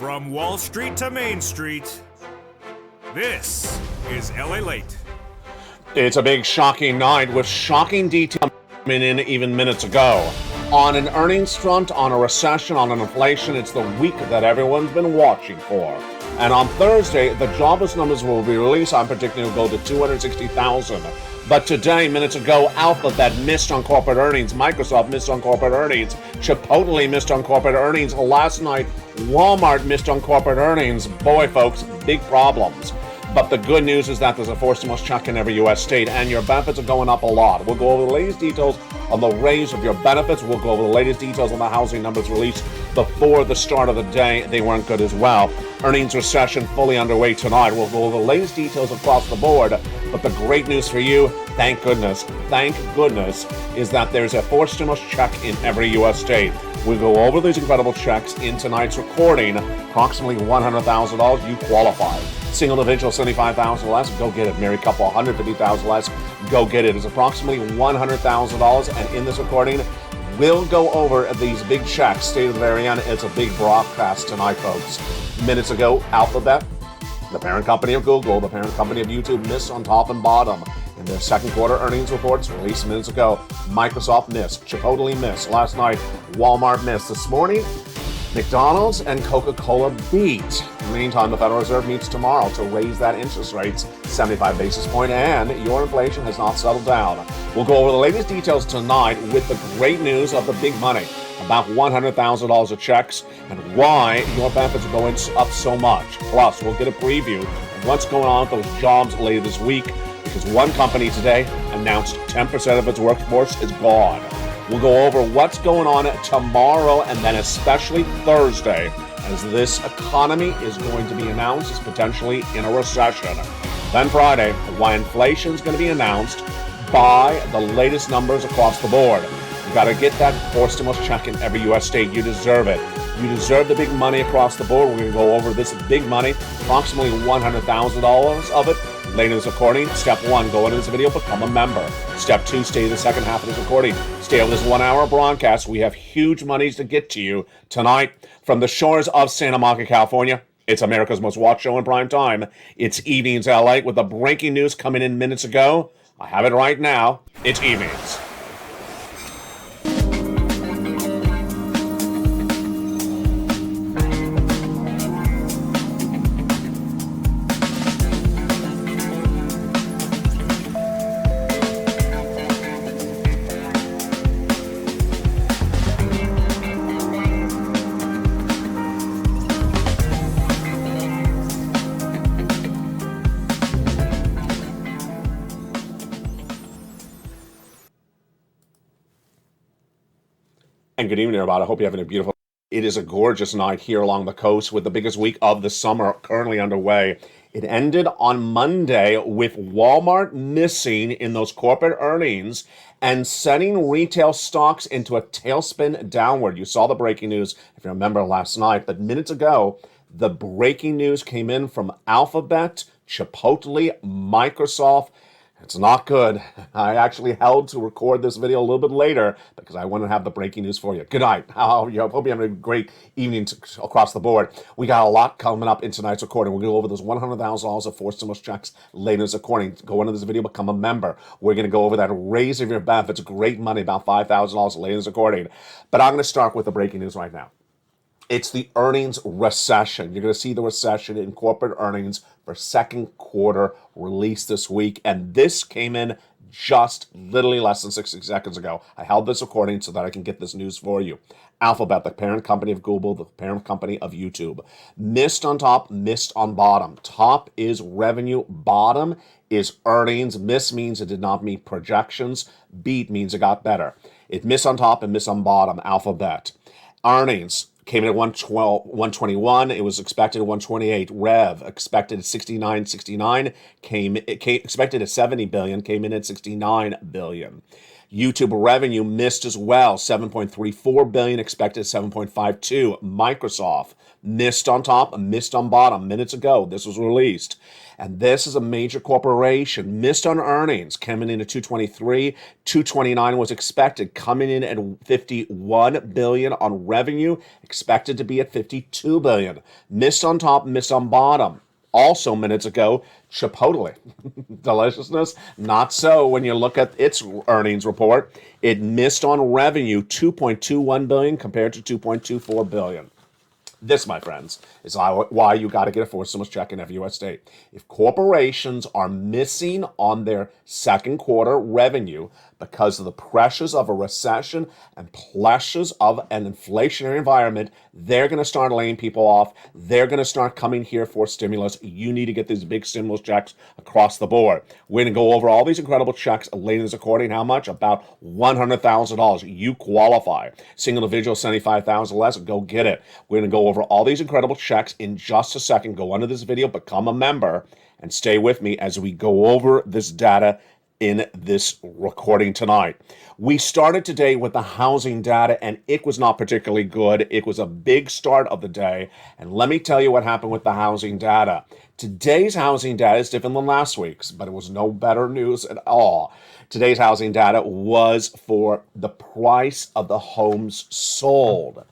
From Wall Street to Main Street, this is LALATE. It's a big shocking night with shocking detail coming in even minutes ago. On an earnings front, on a recession, on an inflation, it's the week that everyone's been watching for. And on Thursday, the jobless numbers will be released. I'm predicting it'll go to 260,000. But today, minutes ago, Alphabet missed on corporate earnings. Microsoft missed on corporate earnings. Chipotle missed on corporate earnings. Last night, Walmart missed on corporate earnings. Boy, folks, big problems. But the good news is that there's a forced stimulus check in every U.S. state, and your benefits are going up a lot. We'll go over the latest details on the raise of your benefits. We'll go over the latest details on the housing numbers released before the start of the day. They weren't good as well. Earnings recession fully underway tonight. We'll go over the latest details across the board. But the great news for you, thank goodness, is that there's a forced stimulus check in every U.S. state. We'll go over these incredible checks in tonight's recording. Approximately $100,000, you qualify. Single individual, $75,000 less, go get it. Married couple, $150,000 less, go get it. It's approximately $100,000, and in this recording, we'll go over these big checks. Stay to the very end. It's a big broadcast tonight, folks. Minutes ago, Alphabet, the parent company of Google, the parent company of YouTube, missed on top and bottom in their second quarter earnings reports released minutes ago. Microsoft missed. Chipotle missed. Last night, Walmart missed. This morning, McDonald's and Coca-Cola beat. In the meantime, the Federal Reserve meets tomorrow to raise that interest rates 75 basis point, and your inflation has not settled down. We'll go over the latest details tonight with the great news of the big money, about $100,000 of checks, and why your benefits are going up so much. Plus, we'll get a preview of what's going on with those jobs later this week, because one company today announced 10% of its workforce is gone. We'll go over what's going on tomorrow and then especially Thursday, as this economy is going to be announced as potentially in a recession. Then Friday, why inflation is going to be announced by the latest numbers across the board. You got to get that forced stimulus check in every U.S. state. You deserve it. You deserve the big money across the board. We're going to go over this big money, approximately $100,000 of it. Later in this recording, step 1, go into this video, become a member. Step 2, stay to the second half of this recording. Stay over this 1-hour broadcast. We have huge monies to get to you tonight from the shores of Santa Monica, California. It's America's most watched show in prime time. It's Evenings LA with the breaking news coming in minutes ago. I have it right now. It's Evenings. And good evening, everybody. I hope you're having a beautiful. It is a gorgeous night here along the coast with the biggest week of the summer currently underway. It ended on Monday with Walmart missing in those corporate earnings and sending retail stocks into a tailspin downward. You saw the breaking news, if you remember, last night. But minutes ago, the breaking news came in from Alphabet, Chipotle, Microsoft. It's not good. I actually held to record this video a little bit later because I want to have the breaking news for you. Good night. I hope you're having a great evening across the board. We got a lot coming up in tonight's recording. We're going to go over those $100,000 of forced stimulus checks later in this recording. Go into this video, become a member. We're going to go over that raise of your benefits. Great money, about $5,000 later in this recording. But I'm going to start with the breaking news right now. It's the earnings recession. You're going to see the recession in corporate earnings for second quarter release this week. And this came in just literally less than 60 seconds ago. I held this recording so that I can get this news for you. Alphabet, the parent company of Google, the parent company of YouTube, missed on top, missed on bottom. Top is revenue, bottom is earnings. Miss means it did not meet projections. Beat means it got better. It missed on top and missed on bottom. Alphabet. Earnings came in at 121. It was expected at 128. Rev expected at 69. Expected at 70 billion. Came in at 69 billion. YouTube revenue missed as well, 7.34 billion, expected 7.52. Microsoft missed on top, missed on bottom minutes ago. This was released. And this is a major corporation, missed on earnings, coming in at 223, 229 was expected, coming in at 51 billion on revenue, expected to be at 52 billion. Missed on top, missed on bottom. Also minutes ago, Chipotle. Deliciousness? Not so when you look at its earnings report. It missed on revenue, 2.21 billion compared to 2.24 billion. This, my friends, is why you got to get a forced stimulus check in every U.S. state. If corporations are missing on their second quarter revenue because of the pressures of a recession and pressures of an inflationary environment, they're going to start laying people off. They're going to start coming here for stimulus. You need to get these big stimulus checks across the board. We're going to go over all these incredible checks later in this recording. How much? About $100,000. You qualify. Single individual, $75,000 less. Go get it. We're going to go over all these incredible checks in just a second. Go under this video, become a member, and stay with me as we go over this data in this recording tonight. We started today with the housing data, and it was not particularly good. It was a big start of the day, and let me tell you what happened with the housing data. Today's housing data is different than last week's, but it was no better news at all. Today's housing data was for the price of the homes sold.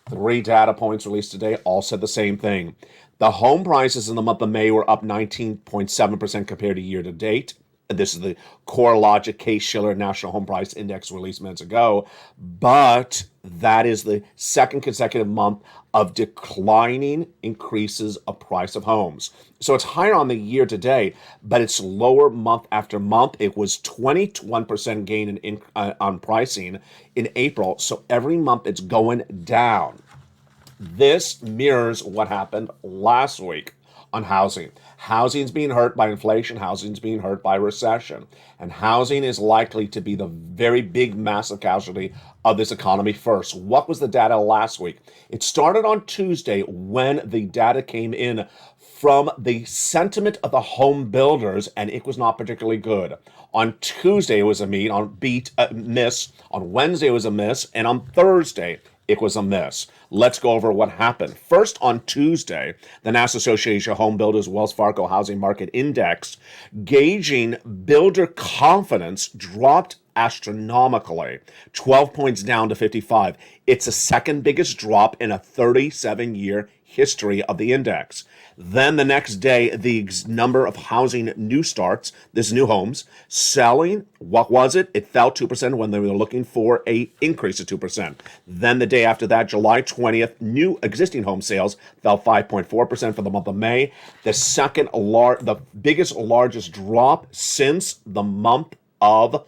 3 data points released today all said the same thing. The home prices in the month of May were up 19.7% compared to year to date. This is the CoreLogic Case-Shiller National Home Price Index released minutes ago. But that is the second consecutive month of declining increases of price of homes. So it's higher on the year to date, but it's lower month after month. It was 21% gain on pricing in April. So every month it's going down. This mirrors what happened last week on housing. Housing's being hurt by inflation. Housing's being hurt by recession. And housing is likely to be the very big, massive casualty of this economy first. What was the data last week? It started on Tuesday when the data came in from the sentiment of the home builders, and it was not particularly good. On Tuesday, it was a miss. On Wednesday, it was a miss. And on Thursday, it was a miss. Let's go over what happened. First, on Tuesday, the National Association of Home Builders Wells Fargo Housing Market Index, gauging builder confidence, dropped astronomically, 12 points down to 55. It's the second biggest drop in a 37-year history of the index. Then the next day, the number of housing new starts, this new homes, selling, what was it? It fell 2% when they were looking for an increase of 2%. Then the day after that, July 20th, new existing home sales fell 5.4% for the month of May. The biggest, largest drop since the month of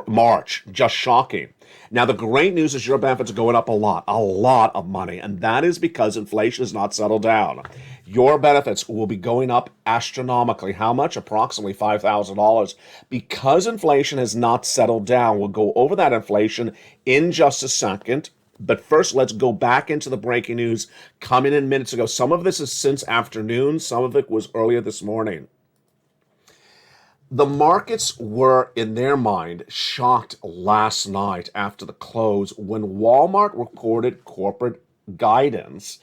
March. Just shocking. Now, the great news is your benefits are going up a lot of money, and that is because inflation has not settled down. Your benefits will be going up astronomically. How much? Approximately $5,000. Because inflation has not settled down, we'll go over that inflation in just a second. But first, let's go back into the breaking news coming in minutes ago. Some of this is since afternoon. Some of it was earlier this morning. The markets were, in their mind, shocked last night after the close when Walmart reported corporate guidance,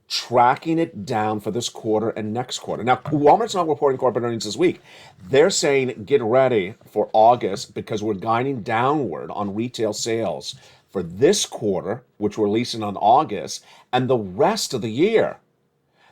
tracking it down for this quarter and next quarter. Now, Walmart's not reporting corporate earnings this week. They're saying, get ready for August because we're guiding downward on retail sales for this quarter, which we're releasing on August, and the rest of the year.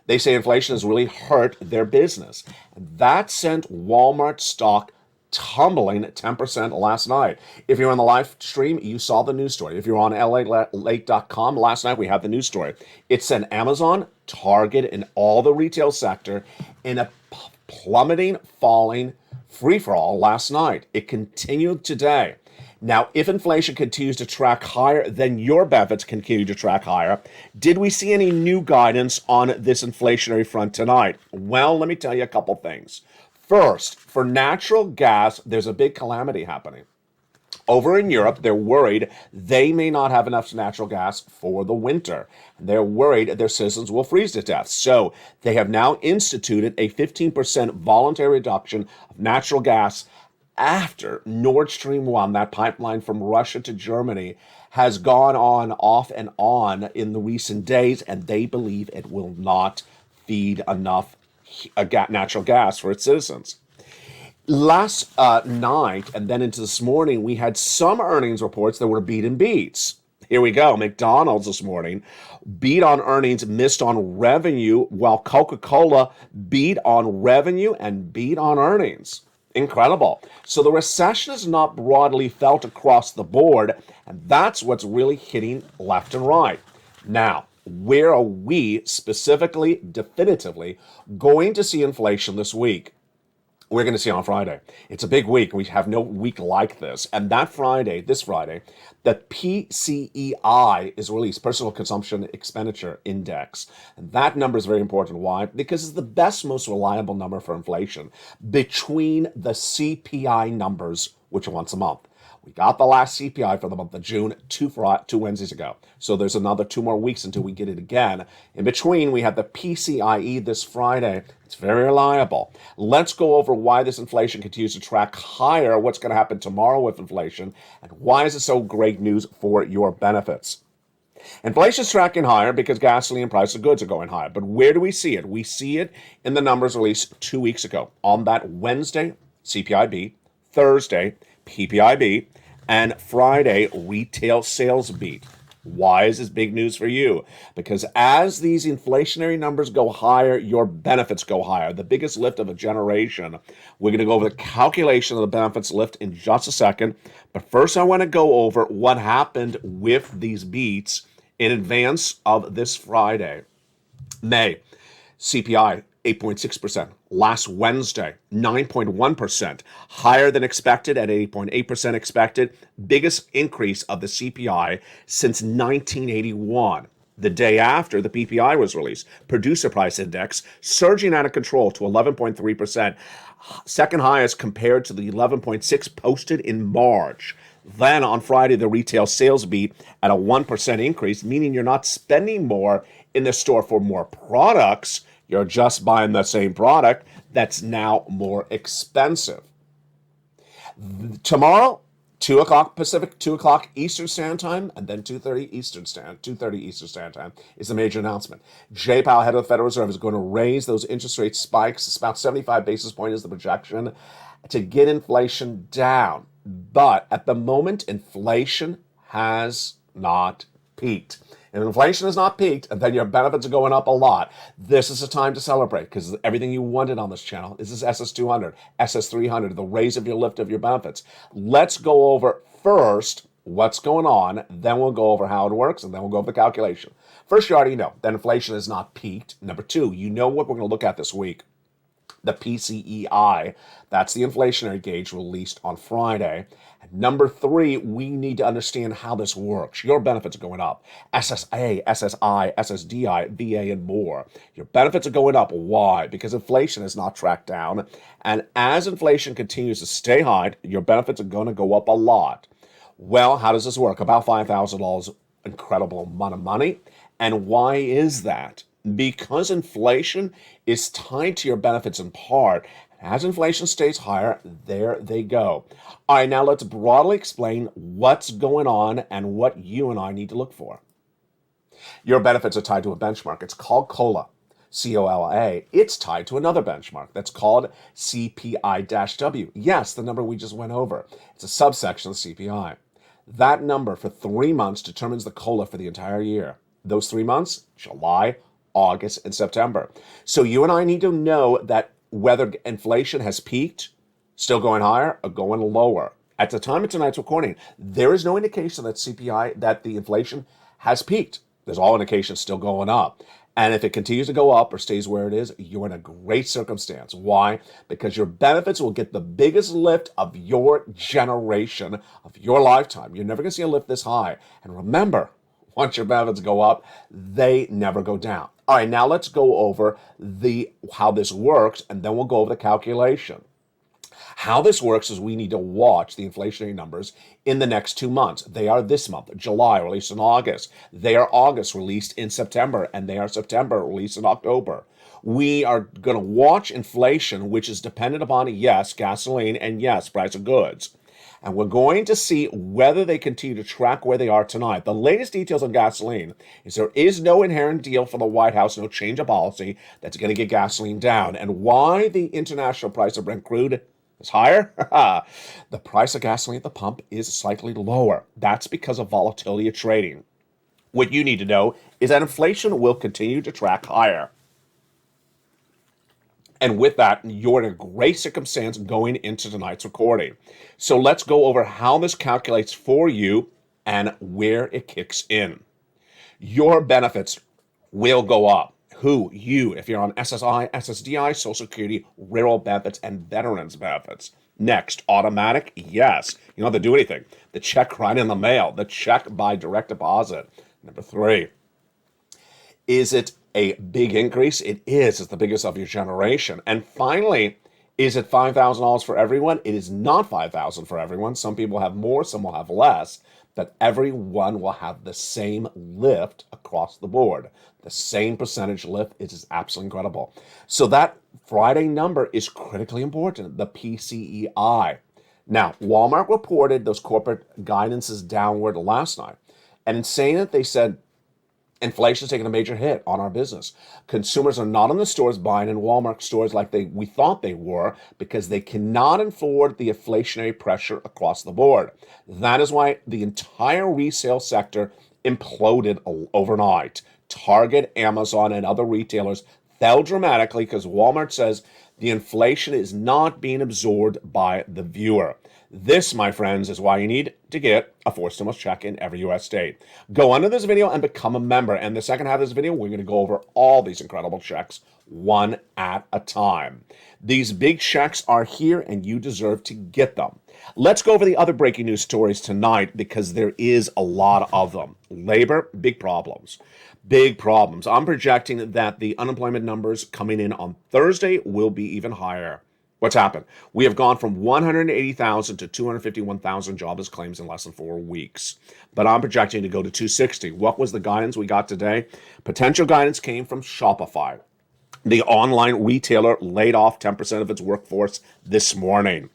They say inflation has really hurt their business. That sent Walmart stock tumbling at 10% last night. If you're on the live stream, you saw the news story. If you're on LALATE.com, last night we had the news story. It sent Amazon, Target, and all the retail sector in a plummeting, falling free-for-all last night. It continued today. Now, if inflation continues to track higher, then your benefits continue to track higher. Did we see any new guidance on this inflationary front tonight? Well, let me tell you a couple things. First, for natural gas, there's a big calamity happening. Over in Europe, they're worried they may not have enough natural gas for the winter. They're worried their citizens will freeze to death. So they have now instituted a 15% voluntary reduction of natural gas after Nord Stream 1, that pipeline from Russia to Germany, has gone on, off and on in the recent days, and they believe it will not feed enough natural gas for its citizens. Last night and then into this morning, we had some earnings reports that were beat and beats. Here we go. McDonald's this morning beat on earnings, missed on revenue, while Coca-Cola beat on revenue and beat on earnings. Incredible. So the recession is not broadly felt across the board, and that's what's really hitting left and right. Now, where are we specifically, definitively, going to see inflation this week? We're going to see on Friday. It's a big week. We have no week like this. And that Friday, this Friday, the PCEI is released, Personal Consumption Expenditure Index. And that number is very important. Why? Because it's the best, most reliable number for inflation between the CPI numbers, which are once a month. We got the last CPI for the month of June two Wednesdays ago. So there's another 2 more weeks until we get it again. In between, we have the PCIE this Friday. It's very reliable. Let's go over why this inflation continues to track higher, what's going to happen tomorrow with inflation, and why is it so great news for your benefits. Inflation is tracking higher because gasoline and price of goods are going higher. But where do we see it? We see it in the numbers released 2 weeks ago. On that Wednesday, CPI beat, Thursday, PPI beat, and Friday, retail sales beat. Why is this big news for you? Because as these inflationary numbers go higher, your benefits go higher. The biggest lift of a generation. We're going to go over the calculation of the benefits lift in just a second. But first, I want to go over what happened with these beats in advance of this Friday. May, CPI, 8.6%. Last Wednesday, 9.1%. Higher than expected at 8.8% expected. Biggest increase of the CPI since 1981. The day after the PPI was released, Producer Price Index surging out of control to 11.3%. Second highest compared to the 11.6 posted in March. Then on Friday, the retail sales beat at a 1% increase, meaning you're not spending more in the store for more products. You're just buying the same product that's now more expensive. Tomorrow, 2 o'clock Pacific, 2 o'clock Eastern Standard Time, and then 2:30 Eastern Standard Time is the major announcement. Jay Powell, head of the Federal Reserve, is going to raise those interest rate spikes. It's about 75 basis points is the projection to get inflation down. But at the moment, inflation has not peaked. If inflation has not peaked, and then your benefits are going up a lot, this is a time to celebrate because everything you wanted on this channel is this SS200, SS300, the raise of your lift of your benefits. Let's go over first what's going on, then we'll go over how it works, and then we'll go over the calculation. First, you already know that inflation has not peaked. Number two, you know what we're going to look at this week. The PCEI, that's the inflationary gauge released on Friday. And number three, we need to understand how this works. Your benefits are going up. SSA, SSI, SSDI, VA, and more. Your benefits are going up. Why? Because inflation is not tracked down. And as inflation continues to stay high, your benefits are going to go up a lot. Well, how does this work? About $5,000, incredible amount of money. And why is that? Because inflation is tied to your benefits in part. As inflation stays higher, there they go. All right, now let's broadly explain what's going on and what you and I need to look for. Your benefits are tied to a benchmark. It's called COLA, C-O-L-A. It's tied to another benchmark that's called CPI-W. Yes, the number we just went over. It's a subsection of CPI. That number for 3 months determines the COLA for the entire year. Those 3 months, July, August, and September. So you and I need to know that whether inflation has peaked, still going higher, or going lower. At the time of tonight's recording, there is no indication that that the inflation has peaked. There's all indications still going up. And if it continues to go up or stays where it is, you're in a great circumstance. Why? Because your benefits will get the biggest lift of your generation, of your lifetime. You're never going to see a lift this high. And remember, once your benefits go up, they never go down. All right, now let's go over how this works, and then we'll go over the calculation. How this works is we need to watch the inflationary numbers in the next 2 months. They are this month, July, released in August. They are August, released in September, and they are September, released in October. We are going to watch inflation, which is dependent upon, yes, gasoline, and yes, price of goods. And we're going to see whether they continue to track where they are tonight. The latest details on gasoline is there is no inherent deal for the White House, no change of policy that's going to get gasoline down. And why the international price of Brent crude is higher? The price of gasoline at the pump is slightly lower. That's because of volatility of trading. What you need to know is that inflation will continue to track higher. And with that, you're in a great circumstance going into tonight's recording. So let's go over how this calculates for you and where it kicks in. Your benefits will go up. Who? You, if you're on SSI, SSDI, Social Security, rural benefits, and veterans benefits. Next, automatic, yes. You don't have to do anything. The check right in the mail. The check by direct deposit. Number 3. Is it a big increase? It is. It's the biggest of your generation. And finally, is it $5,000 for everyone? It is not $5,000 for everyone. Some people have more, some will have less, but everyone will have the same lift across the board. The same percentage lift. It is absolutely incredible. So that Friday number is critically important, the PCEI. Now, Walmart reported those corporate guidances downward last night. And in saying it, they said, inflation's taking a major hit on our business. Consumers are not in the stores buying in Walmart stores like we thought they were because they cannot afford the inflationary pressure across the board. That is why the entire resale sector imploded overnight. Target, Amazon, and other retailers fell dramatically because Walmart says the inflation is not being absorbed by the viewer. This, my friends, is why you need to get a 4 stimulus check in every U.S. state. Go under this video and become a member. And the second half of this video, we're going to go over all these incredible checks one at a time. These big checks are here and you deserve to get them. Let's go over the other breaking news stories tonight because there is a lot of them. Labor, big problems. Big problems. I'm projecting that the unemployment numbers coming in on Thursday will be even higher. What's happened? We have gone from 180,000 to 251,000 jobless claims in less than 4 weeks. But I'm projecting to go to 260. What was the guidance we got today? Potential guidance came from Shopify. The online retailer laid off 10% of its workforce this morning.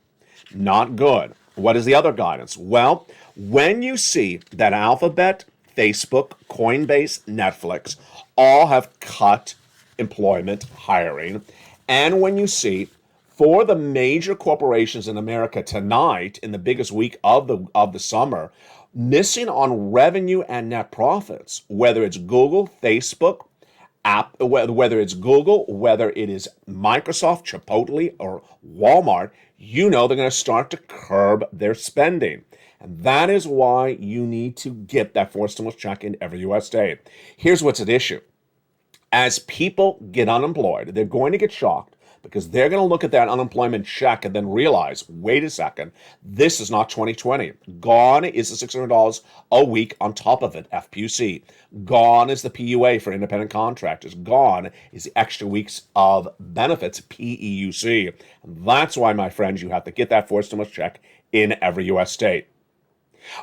Not good. What is the other guidance? Well, when you see that Alphabet, Facebook, Coinbase, Netflix all have cut employment hiring, and when you see for the major corporations in America tonight, in the biggest week of the summer, missing on revenue and net profits, whether it's Google, Facebook, whether it's Google, whether it is Microsoft, Chipotle, or Walmart, you know they're going to start to curb their spending. And that is why you need to get that 4 stimulus check in every U.S. state. Here's what's at issue. As people get unemployed, they're going to get shocked because they're going to look at that unemployment check and then realize, wait a second, this is not 2020. Gone is the $600 a week on top of it, FPUC. Gone is the PUA for independent contractors. Gone is the extra weeks of benefits, PEUC. And that's why, my friends, you have to get that 4 stimulus check in every U.S. state.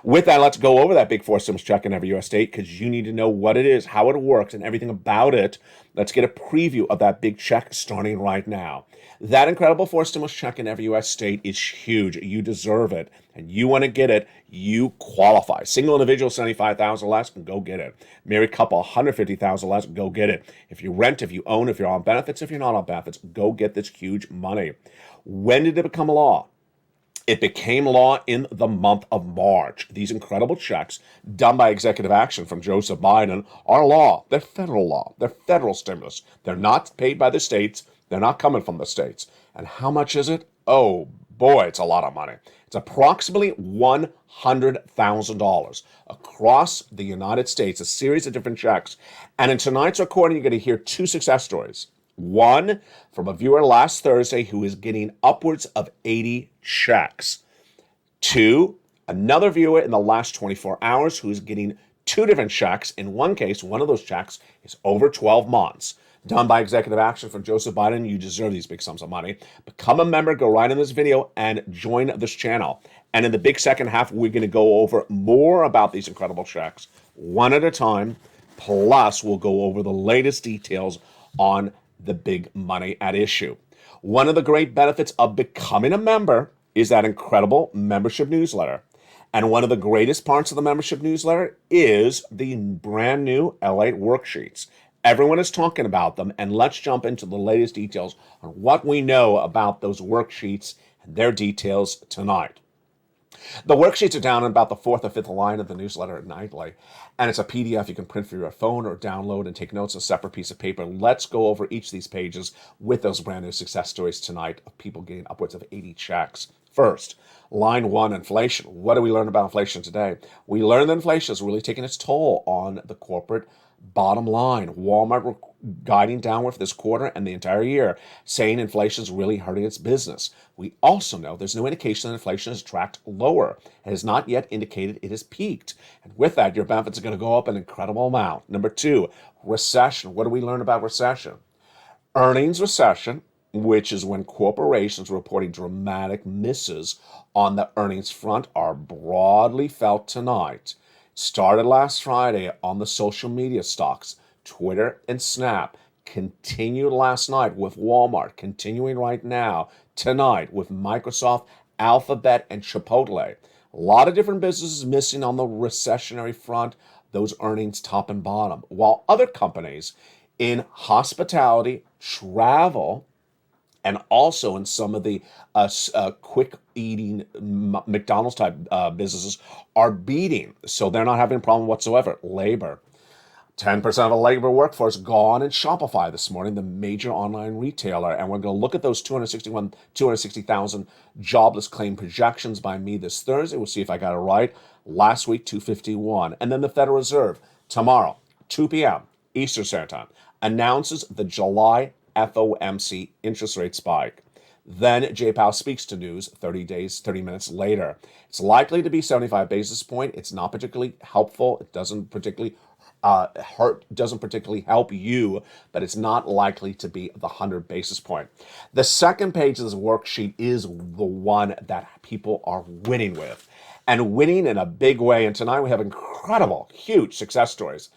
With that, let's go over that big 4 stimulus check in every U.S. state because you need to know what it is, how it works, and everything about it. Let's get a preview of that big check starting right now. That incredible 4 stimulus check in every U.S. state is huge. You deserve it, and you want to get it. You qualify. Single individual, $75,000 less, go get it. Married couple, $150,000 less, go get it. If you rent, if you own, if you're on benefits, if you're not on benefits, go get this huge money. When did it become a law? It became law in the month of March. These incredible checks done by executive action from Joseph Biden are law. They're federal law. They're federal stimulus. They're not paid by the states. They're not coming from the states. And how much is it? Oh, boy, it's a lot of money. It's approximately $100,000 across the United States, a series of different checks. And in tonight's recording, you're going to hear 2 success stories. One from a viewer last Thursday who is getting upwards of 80 checks. 2, another viewer in the last 24 hours who is getting 2 different checks. In one case, one of those checks is over 12 months. Done by executive action from Joseph Biden. You deserve these big sums of money. Become a member, go right in this video, and join this channel. And in the big second half, we're going to go over more about these incredible checks, one at a time. Plus, we'll go over the latest details on the big money at issue. One of the great benefits of becoming a member is that incredible membership newsletter. And one of the greatest parts of the membership newsletter is the brand new LALATE worksheets. Everyone is talking about them, and let's jump into the latest details on what we know about those worksheets and their details tonight. The worksheets are down in about the fourth or fifth line of the newsletter nightly, and it's a PDF you can print for your phone or download and take notes on a separate piece of paper. Let's go over each of these pages with those brand new success stories tonight of people getting upwards of 80 checks. First, line 1, inflation. What do we learn about inflation today? We learned that inflation is really taking its toll on the corporate bottom line. Walmart guiding downward for this quarter and the entire year, saying inflation is really hurting its business. We also know there's no indication that inflation has tracked lower. It has not yet indicated it has peaked. And with that, your benefits are going to go up an incredible amount. Number 2, recession. What do we learn about recession? Earnings recession, which is when corporations are reporting dramatic misses on the earnings front, are broadly felt tonight. Started last Friday on the social media stocks, Twitter and Snap. Continued last night with Walmart. Continuing right now, tonight with Microsoft, Alphabet, and Chipotle. A lot of different businesses missing on the recessionary front, those earnings top and bottom. While other companies in hospitality, travel, and also in some of the quick eating McDonald's type businesses are beating. So they're not having a problem whatsoever. Labor. 10% of the labor workforce gone in Shopify this morning, the major online retailer. And we're going to look at those 260,000 jobless claim projections by me this Thursday. We'll see if I got it right. Last week, 251. And then the Federal Reserve tomorrow, 2 p.m. Eastern Standard Time, announces the July FOMC interest rate spike. Then Jay Powell speaks to news 30 minutes later. It's likely to be 75 basis point. It's not particularly helpful. It doesn't particularly help you, but it's not likely to be the 100 basis point. The second page of this worksheet is the one that people are winning with, and winning in a big way. And tonight we have incredible, huge success stories.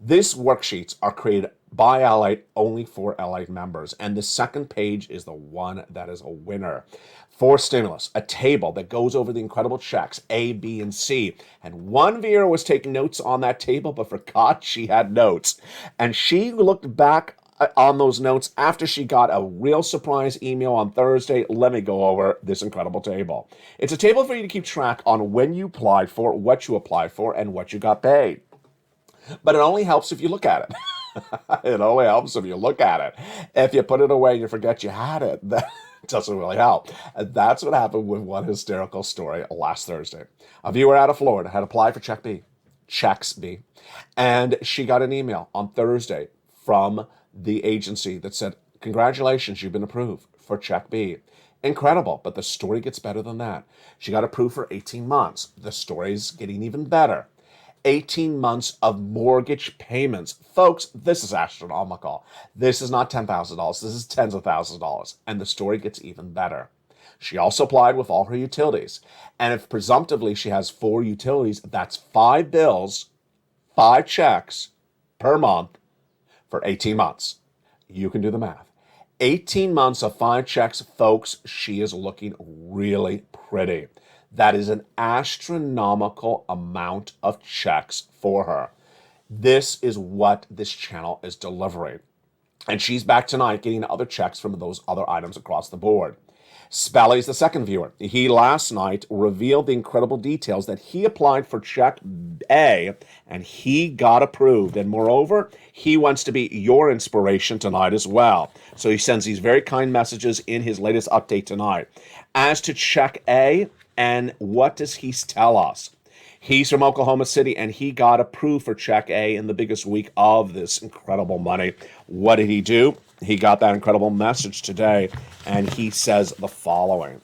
These worksheets are created by LALATE only for LALATE members. And the second page is the one that is a winner. For stimulus, a table that goes over the incredible checks, A, B, and C. And one viewer was taking notes on that table, but forgot she had notes. And she looked back on those notes after she got a real surprise email on Thursday. Let me go over this incredible table. It's a table for you to keep track on when you applied for, what you applied for, and what you got paid. But it only helps if you look at it. It only helps if you look at it. If you put it away and you forget you had it, that doesn't really help. And that's what happened with one hysterical story last Thursday. A viewer out of Florida had applied for Checks B, and she got an email on Thursday from the agency that said, congratulations, you've been approved for Check B. Incredible, but the story gets better than that. She got approved for 18 months. The story's getting even better. 18 months of mortgage payments. Folks, this is astronomical. This is not $10,000. This is tens of thousands of dollars. And the story gets even better. She also applied with all her utilities. And if presumptively she has 4 utilities, that's 5 bills, 5 checks per month for 18 months. You can do the math. 18 months of 5 checks, folks, she is looking really pretty. That is an astronomical amount of checks for her. This is what this channel is delivering. And she's back tonight getting other checks from those other items across the board. Spelly's the second viewer. He last night revealed the incredible details that he applied for Check A and he got approved. And moreover, he wants to be your inspiration tonight as well. So he sends these very kind messages in his latest update tonight. As to Check A, and what does he tell us? He's from Oklahoma City, and he got approved for Check A in the biggest week of this incredible money. What did he do? He got that incredible message today, and he says the following.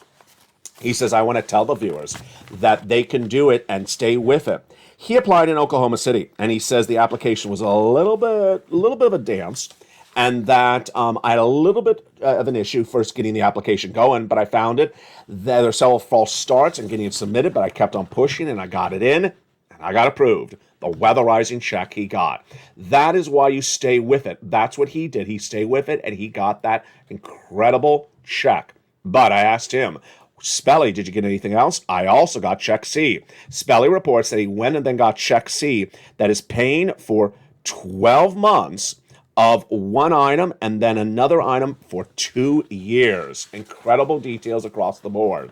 He says, I want to tell the viewers that they can do it and stay with it. He applied in Oklahoma City, and he says the application was a little bit of a dance, and that I had a little bit of an issue first getting the application going, but I found it. There were several false starts and getting it submitted, but I kept on pushing and I got it in. And I got approved. The weatherizing check he got. That is why you stay with it. That's what he did. He stayed with it, and he got that incredible check. But I asked him, Spelly, did you get anything else? I also got check C. Spelly reports that he went and then got check C that is paying for 12 months of one item and then another item for 2 years. Incredible details across the board.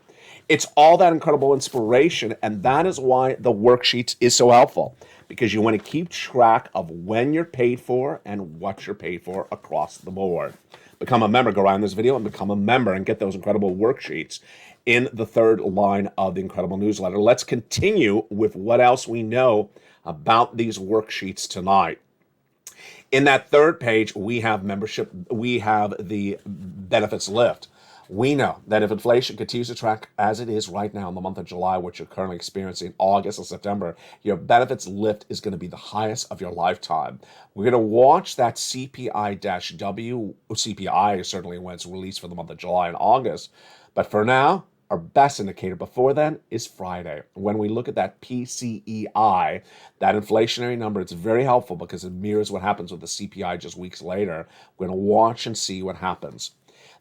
It's all that incredible inspiration, and that is why the worksheets is so helpful, because you want to keep track of when you're paid for and what you're paid for across the board. Become a member. Go around this video and become a member and get those incredible worksheets in the third line of the incredible newsletter. Let's continue with what else we know about these worksheets tonight. In that third page, we have membership. We have the benefits lift. We know that if inflation continues to track as it is right now in the month of July, which you're currently experiencing, August and September, your benefits lift is going to be the highest of your lifetime. We're going to watch that CPI-W, CPI certainly when it's released for the month of July and August. But for now, our best indicator before then is Friday. When we look at that PCEI, that inflationary number, it's very helpful because it mirrors what happens with the CPI just weeks later. We're going to watch and see what happens.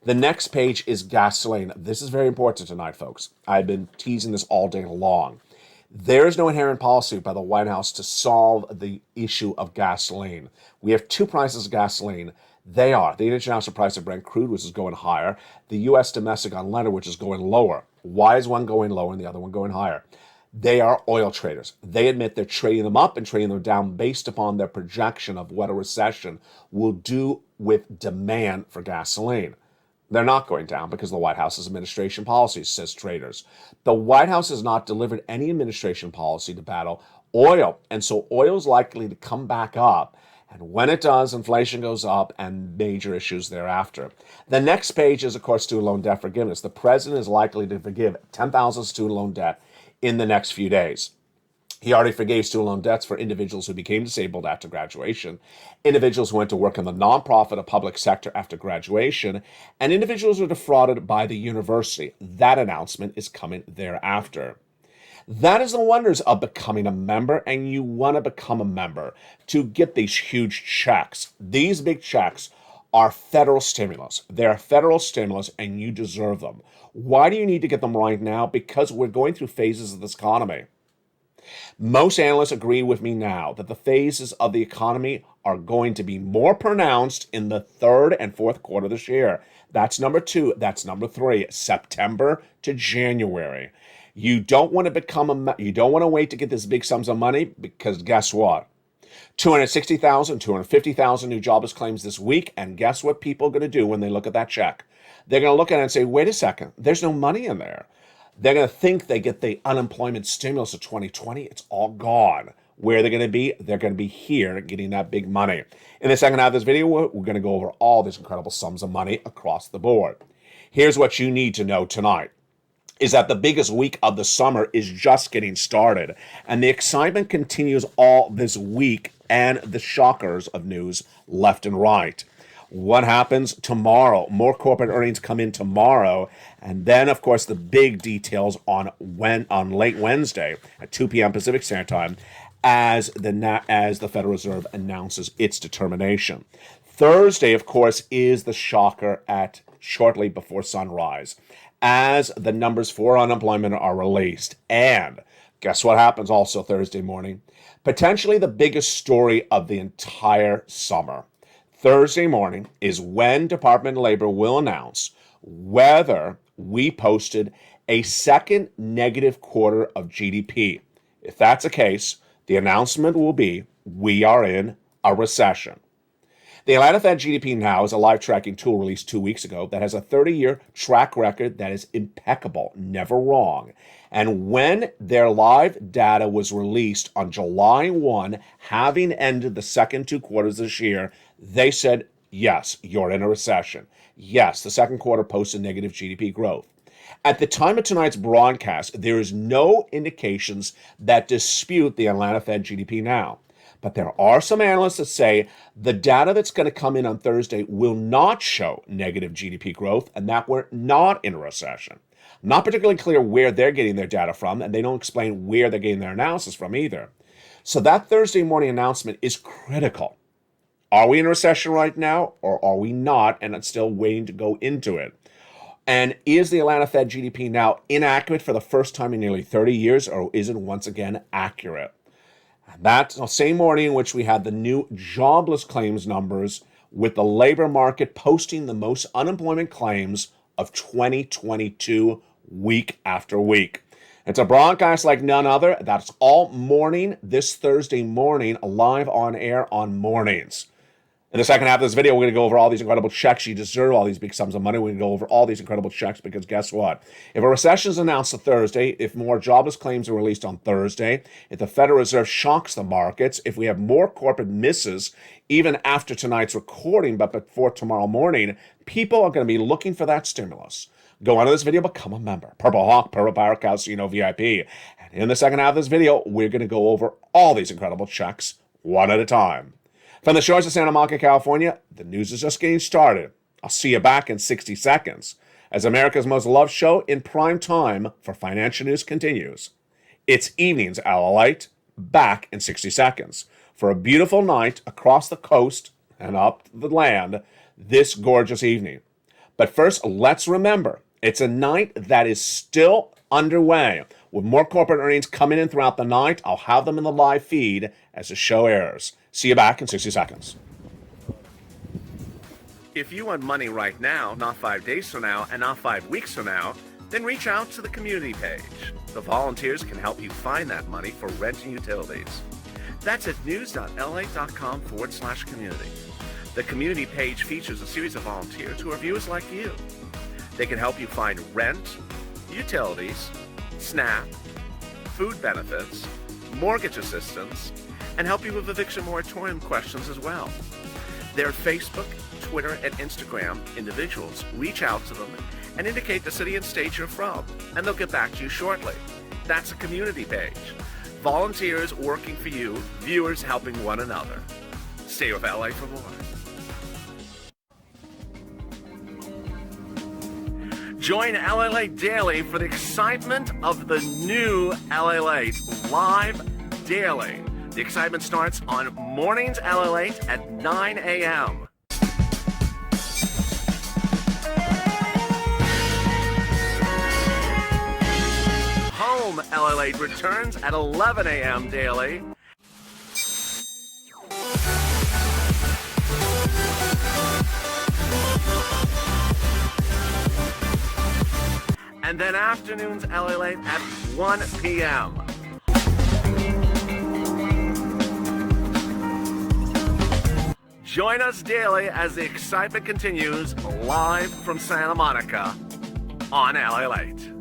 The next page is gasoline. This is very important tonight, folks. I've been teasing this all day long. There's no inherent policy by the White House to solve the issue of gasoline. We have two prices of gasoline. They are the international price of Brent crude, which is going higher, the U.S. domestic unleaded, which is going lower. Why is one going lower and the other one going higher? They are oil traders. They admit they're trading them up and trading them down based upon their projection of what a recession will do with demand for gasoline. They're not going down because of the White House's administration policies, says traders. The White House has not delivered any administration policy to battle oil, and so oil is likely to come back up. And when it does, inflation goes up and major issues thereafter. The next page is, of course, student loan debt forgiveness. The president is likely to forgive 10,000 student loan debt in the next few days. He already forgave student loan debts for individuals who became disabled after graduation, individuals who went to work in the nonprofit or public sector after graduation, and individuals who were defrauded by the university. That announcement is coming thereafter. That is the wonders of becoming a member, and you want to become a member to get these huge checks. These big checks are federal stimulus. They're federal stimulus, and you deserve them. Why do you need to get them right now? Because we're going through phases of this economy. Most analysts agree with me now that the phases of the economy are going to be more pronounced in the third and fourth quarter this year. That's number 2. That's number 3, September to January. You don't want to you don't want to wait to get this big sums of money, because guess what? 260,000, 250,000 new jobless claims this week, and guess what people are going to do when they look at that check? They're going to look at it and say, wait a second, there's no money in there. They're going to think they get the unemployment stimulus of 2020. It's all gone. Where they're going to be? They're going to be here getting that big money. In the second half of this video, we're going to go over all these incredible sums of money across the board. Here's what you need to know tonight, is that the biggest week of the summer is just getting started. And the excitement continues all this week, and the shockers of news left and right. What happens tomorrow? More corporate earnings come in tomorrow, and then, of course, the big details on late Wednesday at 2 p.m. Pacific Standard Time, as the Federal Reserve announces its determination. Thursday, of course, is the shocker at shortly before sunrise, as the numbers for unemployment are released. And guess what happens also Thursday morning? Potentially the biggest story of the entire summer. Thursday morning is when Department of Labor will announce whether we posted a second negative quarter of GDP. If that's the case, the announcement will be we are in a recession. The Atlanta Fed GDP Now is a live tracking tool released 2 weeks ago that has a 30-year track record that is impeccable, never wrong. And when their live data was released on July 1, having ended the second 2 quarters this year, they said, yes, you're in a recession. Yes, the second quarter posted negative GDP growth. At the time of tonight's broadcast, there is no indications that dispute the Atlanta Fed GDP Now. But there are some analysts that say the data that's going to come in on Thursday will not show negative GDP growth and that we're not in a recession. Not particularly clear where they're getting their data from, and they don't explain where they're getting their analysis from either. So that Thursday morning announcement is critical. Are we in a recession right now, or are we not, and it's still waiting to go into it? And is the Atlanta Fed GDP now inaccurate for the first time in nearly 30 years, or is it once again accurate? That same morning in which we had the new jobless claims numbers, with the labor market posting the most unemployment claims of 2022 week after week. It's a broadcast like none other. That's all morning this Thursday morning, live on air on mornings. In the second half of this video, we're going to go over all these incredible checks. You deserve all these big sums of money. We're going to go over all these incredible checks because guess what? If a recession is announced on Thursday, if more jobless claims are released on Thursday, if the Federal Reserve shocks the markets, if we have more corporate misses, even after tonight's recording, but before tomorrow morning, people are going to be looking for that stimulus. Go on to this video, become a member. Purple Hawk, Purple Power Casino VIP. And in the second half of this video, we're going to go over all these incredible checks one at a time. From the shores of Santa Monica, California, the news is just getting started. I'll see you back in 60 seconds as America's most loved show in prime time for financial news continues. It's evenings, LALATE, back in 60 seconds for a beautiful night across the coast and up the land this gorgeous evening. But first, let's remember, it's a night that is still underway. With more corporate earnings coming in throughout the night, I'll have them in the live feed as the show airs. See you back in 60 seconds. If you want money right now, not 5 days from now, and not 5 weeks from now, then reach out to the community page. The volunteers can help you find that money for rent and utilities. That's at news.la.com/community. The community page features a series of volunteers who are viewers like you. They can help you find rent, utilities, SNAP, food benefits, mortgage assistance, and help you with eviction moratorium questions as well. Their Facebook, Twitter, and Instagram individuals reach out to them and indicate the city and state you're from, and they'll get back to you shortly. That's a community page. Volunteers working for you, viewers helping one another. Stay with LA for more. Join LALATE Daily for the excitement of the new LALATE live daily. The excitement starts on mornings LALATE at 9 a.m. Home LALATE returns at 11 a.m. daily. And then afternoons LALATE at 1 p.m. Join us daily as the excitement continues live from Santa Monica on LALATE.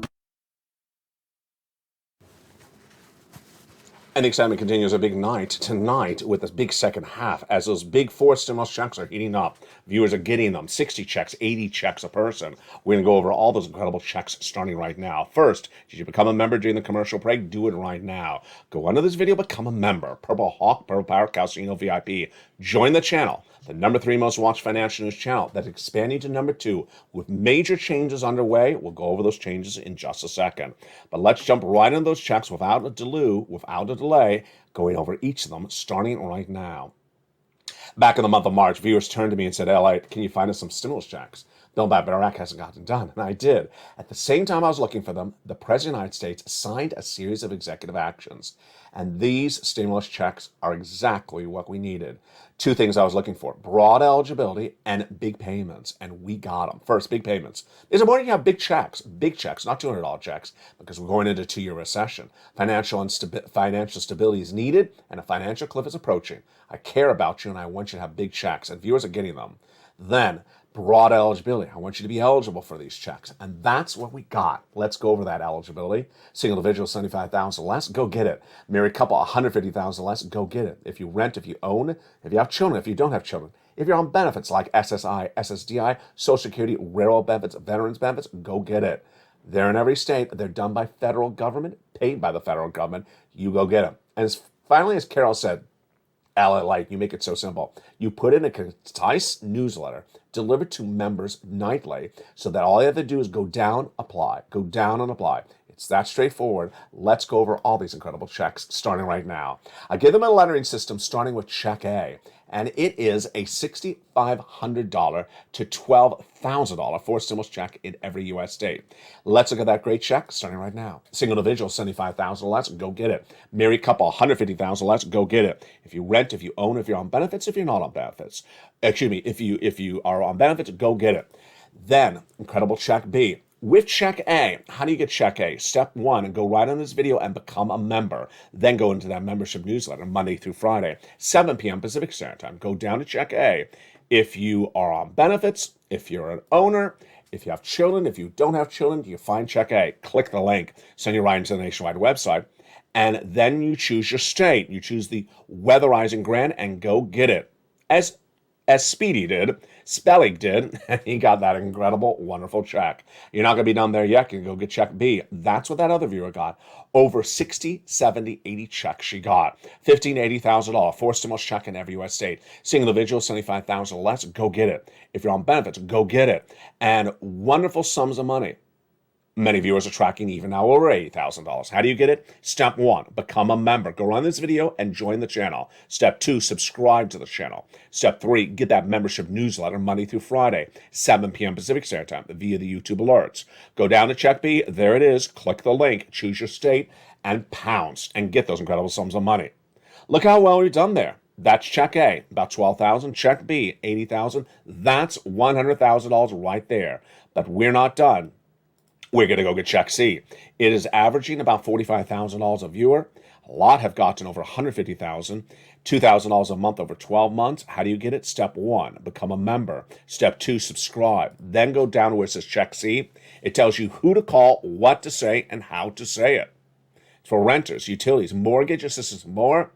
And the excitement continues a big night tonight with this big second half as those big 4 stimulus checks are heating up. Viewers are getting them. 60 checks, 80 checks a person. We're going to go over all those incredible checks starting right now. First, did you become a member during the commercial break? Do it right now. Go under this video, become a member. Purple Hawk, Purple Power Casino VIP. Join the channel. The number 3 most watched financial news channel that's expanding to number 2 with major changes underway. We'll go over those changes in just a second. But let's jump right into those checks without a delay, going over each of them starting right now. Back in the month of March, viewers turned to me and said, "LA, can you find us some stimulus checks? Bill Barack hasn't gotten done." And I did. At the same time I was looking for them, the President of the United States signed a series of executive actions. And these stimulus checks are exactly what we needed. 2 things I was looking for: broad eligibility and big payments. And we got them. First, big payments. There's a morning you have big checks, not $200 checks, because we're going into a 2-year recession. Financial stability is needed, and a financial cliff is approaching. I care about you, and I want you to have big checks, and viewers are getting them. Then, broad eligibility. I want you to be eligible for these checks. And that's what we got. Let's go over that eligibility. Single individual, $75,000 or less, go get it. Married couple, $150,000 or less, go get it. If you rent, if you own, if you have children, if you don't have children, if you're on benefits like SSI, SSDI, Social Security, railroad benefits, veterans benefits, go get it. They're in every state. They're done by federal government, paid by the federal government. You go get them. And finally, as Carol said, LALATE, you make it so simple. You put in a concise newsletter delivered to members nightly so that all you have to do is go down, apply, go down and apply. It's that straightforward. Let's go over all these incredible checks starting right now. I give them a lettering system starting with check A, and it is a $6,500 to $12,000 for stimulus check in every U.S. state. Let's look at that great check starting right now. Single individual, $75,000 less, go get it. Married couple, $150,000 less, go get it. If you rent, if you own, if you're on benefits, if you're not on benefits. Excuse me, if you are on benefits, go get it. Then, incredible check B. With check A, how do you get check A? Step 1, and go right on this video and become a member. Then go into that membership newsletter Monday through Friday, 7 p.m. Pacific Standard Time. Go down to check A. If you are on benefits, if you're an owner, if you have children, if you don't have children, you find check A. Click the link, send you right into the nationwide website, and then you choose your state. You choose the weatherizing grant and go get it. As Speedy did, Spelling did, and he got that incredible, wonderful check. You're not going to be done there yet. You can go get check B. That's what that other viewer got. Over 60, 70, 80 checks she got. $15,000, $80,000 for stimulus check in every U.S. state. Single individual, $75,000 or less, go get it. If you're on benefits, go get it. And wonderful sums of money. Many viewers are tracking even now over $80,000. How do you get it? Step 1, become a member. Go run this video and join the channel. Step 2, subscribe to the channel. Step 3, get that membership newsletter Monday through Friday, 7 p.m. Pacific Standard Time via the YouTube alerts. Go down to check B. There it is. Click the link, choose your state, and pounce and get those incredible sums of money. Look how well you've done there. That's check A, about $12,000. Check B, $80,000. That's $100,000 right there. But we're not done. We're going to go get check C. It is averaging about $45,000 a viewer. A lot have gotten over $150,000, $2,000 a month over 12 months. How do you get it? Step 1, become a member. Step 2, subscribe. Then go down to where it says check C. It tells you who to call, what to say, and how to say it. It's for renters, utilities, mortgage assistance, more.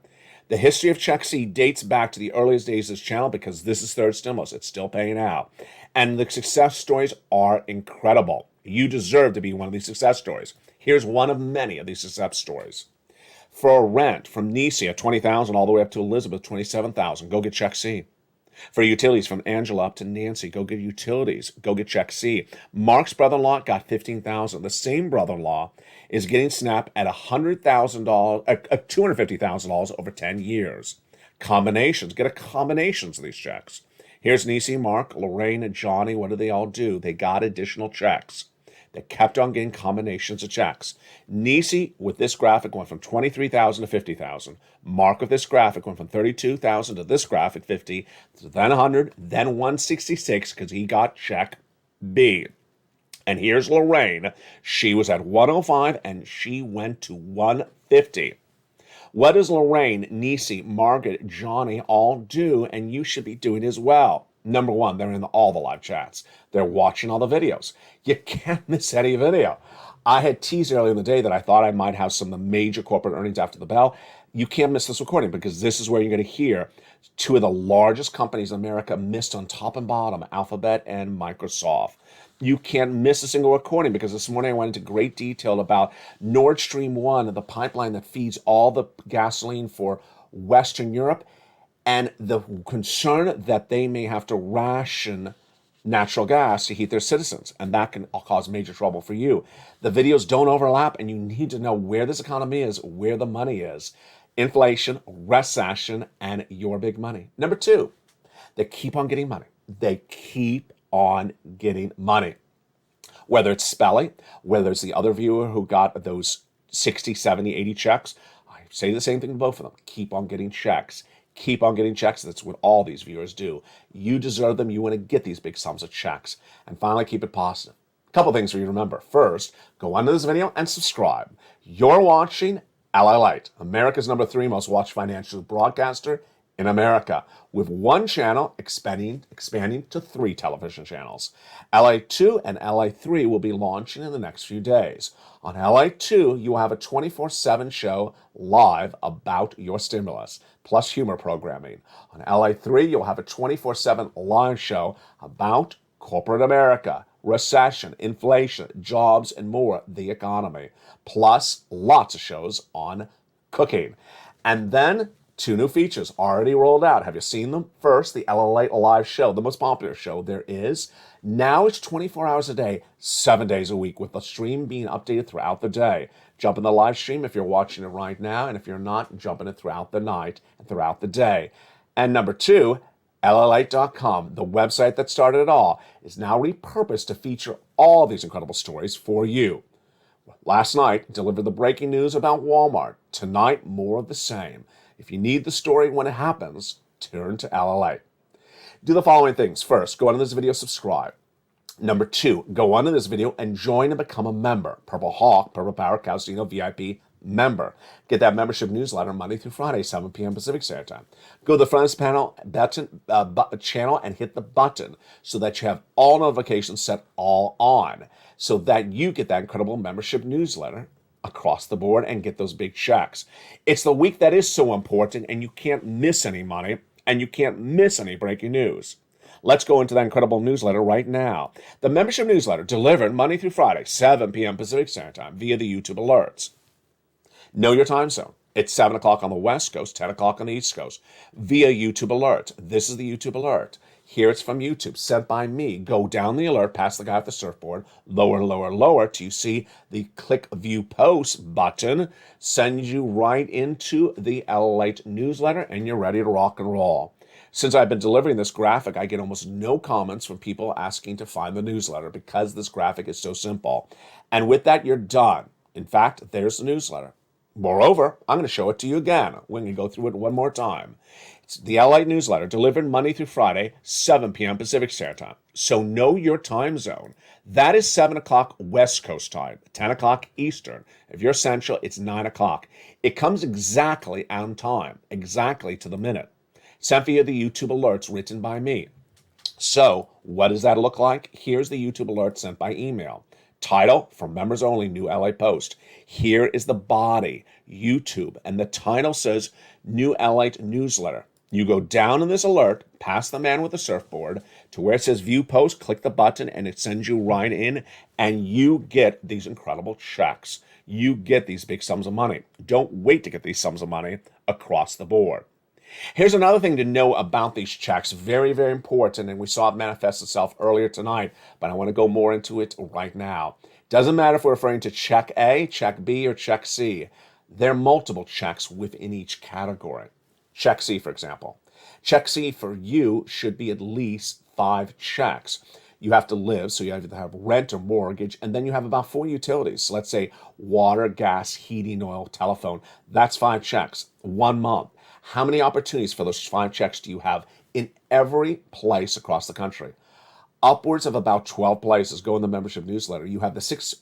The history of check C dates back to the earliest days of this channel because this is third stimulus. It's still paying out. And the success stories are incredible. You deserve to be one of these success stories. Here's one of many of these success stories. For a rent, from Nisi at $20,000 all the way up to Elizabeth, $27,000. Go get check C. For utilities, from Angela up to Nancy, go get utilities. Go get check C. Mark's brother-in-law got $15,000. The same brother-in-law is getting SNAP at $250,000 over 10 years. Combinations. Get a combinations of these checks. Here's Nisi, Mark, Lorraine, and Johnny. What do they all do? They got additional checks. They kept on getting combinations of checks. Nisi, with this graphic, went from $23,000 to $50,000. Mark, with this graphic, went from $32,000 to this graphic, $50,000, then $100,000, then $166,000 because he got check B. And here's Lorraine. She was at $105,000 and she went to $150,000. What does Lorraine, Nisi, Margaret, Johnny all do, and you should be doing as well? Number 1, they're in all the live chats. They're watching all the videos. You can't miss any video. I had teased earlier in the day that I thought I might have some of the major corporate earnings after the bell. You can't miss this recording because this is where you're going to hear two of the largest companies in America missed on top and bottom, Alphabet and Microsoft. You can't miss a single recording because this morning I went into great detail about Nord Stream 1, the pipeline that feeds all the gasoline for Western Europe, and the concern that they may have to ration natural gas to heat their citizens, and that can cause major trouble for you. The videos don't overlap, and you need to know where this economy is, where the money is. Inflation, recession, and your big money. Number 2, they keep on getting money. They keep on getting money. Whether it's Spelly, whether it's the other viewer who got those 60, 70, 80 checks, I say the same thing to both of them. Keep on getting checks. Keep on getting checks. That's what all these viewers do. You deserve them. You want to get these big sums of checks. And finally, keep it positive. A couple things for you to remember. First, go under this video and subscribe. You're watching LALATE, America's number 3 most watched financial broadcaster in America, with one channel expanding to 3 television channels. LA2 and LA3 will be launching in the next few days. On LA2, you will have a 24/7 show live about your stimulus, plus humor programming. On LA3, you'll have a 24/7 live show about corporate America, recession, inflation, jobs, and more, the economy, plus lots of shows on cooking. And then 2 new features already rolled out. Have you seen them? First, the LALATE live show, the most popular show there is. Now it's 24 hours a day, 7 days a week, with the stream being updated throughout the day. Jump in the live stream if you're watching it right now, and if you're not, jump in it throughout the night and throughout the day. And number 2, LALATE.com, the website that started it all, is now repurposed to feature all these incredible stories for you. Last night, delivered the breaking news about Walmart. Tonight, more of the same. If you need the story when it happens, turn to LALATE. Do the following things. First, go onto this video, subscribe. Number 2, go onto this video and join and become a member. Purple Hawk, Purple Power, Calcino VIP member. Get that membership newsletter Monday through Friday, 7 p.m. Pacific Standard Time. Go to the front of this panel channel and hit the button so that you have all notifications set all on, so that you get that incredible membership newsletter across the board and get those big checks. It's the week that is so important, and you can't miss any money, and you can't miss any breaking news. Let's go into that incredible newsletter right now. The membership newsletter delivered Monday through Friday, 7 p.m. Pacific Standard Time via the YouTube alerts. Know your time zone. It's 7 o'clock on the West Coast, 10 o'clock on the East Coast via YouTube alert. This is the YouTube alert. Here it's from YouTube, sent by me. Go down the alert, past the guy with the surfboard, lower, lower, lower, till you see the click view post button. Sends you right into the LALATE newsletter, and you're ready to rock and roll. Since I've been delivering this graphic, I get almost no comments from people asking to find the newsletter because this graphic is so simple. And with that, you're done. In fact, there's the newsletter. Moreover, I'm going to show it to you again. We're going to go through it one more time. It's the LALATE newsletter delivered Monday through Friday, 7 p.m. Pacific Standard Time. So know your time zone. That is 7 o'clock West Coast time, 10 o'clock Eastern. If you're Central, it's 9 o'clock. It comes exactly on time, exactly to the minute. Sent via the YouTube alerts written by me. So what does that look like? Here's the YouTube alert sent by email. Title, for members only, new LA post. Here is the body, YouTube, and the title says new LALATE newsletter. You go down in this alert, past the man with the surfboard, to where it says view post, click the button, and it sends you right in, and you get these incredible checks. You get these big sums of money. Don't wait to get these sums of money across the board. Here's another thing to know about these checks. Very, very important, and we saw it manifest itself earlier tonight, but I want to go more into it right now. Doesn't matter if we're referring to check A, check B, or check C. There are multiple checks within each category. Check C, for example. Check C for you should be at least 5 checks. You have to live, so you have to have rent or mortgage, and then you have about 4 utilities. So let's say water, gas, heating, oil, telephone. That's 5 checks, 1 month. How many opportunities for those 5 checks do you have in every place across the country? Upwards of about 12 places. Go in the membership newsletter. You have the 6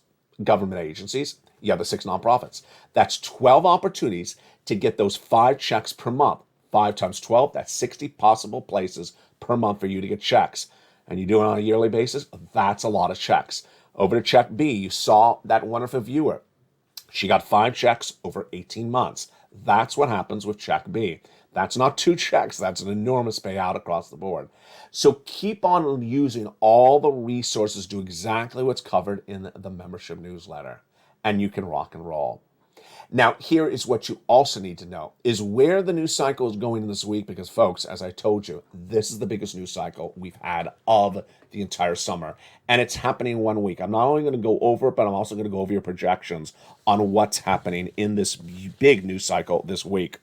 government agencies. You have the 6 nonprofits. That's 12 opportunities to get those 5 checks per month. 5 times 12, that's 60 possible places per month for you to get checks. And you do it on a yearly basis, that's a lot of checks. Over to check B, you saw that wonderful viewer. She got 5 checks over 18 months. That's what happens with check B. That's not 2 checks. That's an enormous payout across the board. So keep on using all the resources, do exactly what's covered in the membership newsletter, and you can rock and roll. Now, here is what you also need to know, is where the news cycle is going this week, because, folks, as I told you, this is the biggest news cycle we've had of the entire summer, and it's happening 1 week. I'm not only going to go over it, but I'm also going to go over your projections on what's happening in this big news cycle this week.